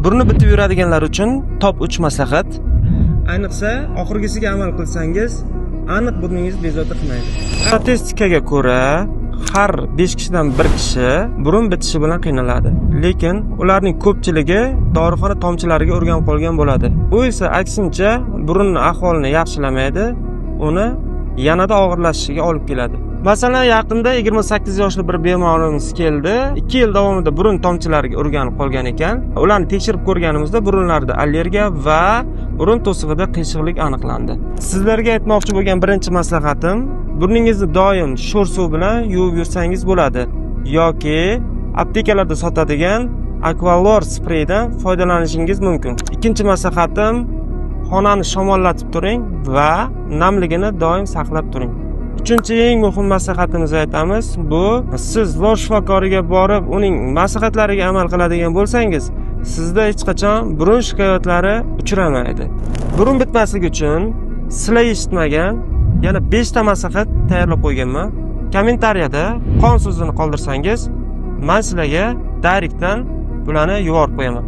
Burni bitib yuradiganlar uchun top 3 maslahat. Ayniqsa, oxirgisiga amal qilsangiz, aniq burningiz bezovta qilmaydi. Statistikaga ko'ra, har 5 kishidan 1 kishi burun bitishi bilan qiynaladi. Lekin ularning ko'pchiligi dorixona tomchilariga o'rganib qolgan bo'ladi. Bu esa aksincha burunning ahvolini yaxshilamaydi, uni yanada og'irlashishiga olib keladi. Masalan, yaqinda 28 yoshli bir bemorimiz keldi. 2 yil davomida burun tomchilariga o'rganib qolgan ekan. Ularni tekshirib ko'rganimizda burunlarida allergiya va burun to'sig'ida qiyshiqlik aniqlandi. Sizlarga aytmoqchi bo'lgan birinchi maslahatim, burningizni doim sho'r suv bilan yuvib yursangiz bo'ladi yoki aptekalarda sotadigan Aqualor spreydan foydalanishingiz mumkin. Ikkinchi maslahatim, xonani shamollatib turing va namligini doim saqlab turing. Uchinchi eng muhim maslahatimizni aytamiz. Bu siz lor shifokoriga borib, uning maslahatlariga amal qiladigan bo'lsangiz, sizda hech qachon burun shikoyatlari uchramaydi. Burun bitmasligi uchun sizlar eshitmagan yana 5 ta maslahat tayyorlab qo'yganman. Kommentariyada qon so'zini qoldirsangiz, men sizlarga direktdan bularni yuborib qo'yaman.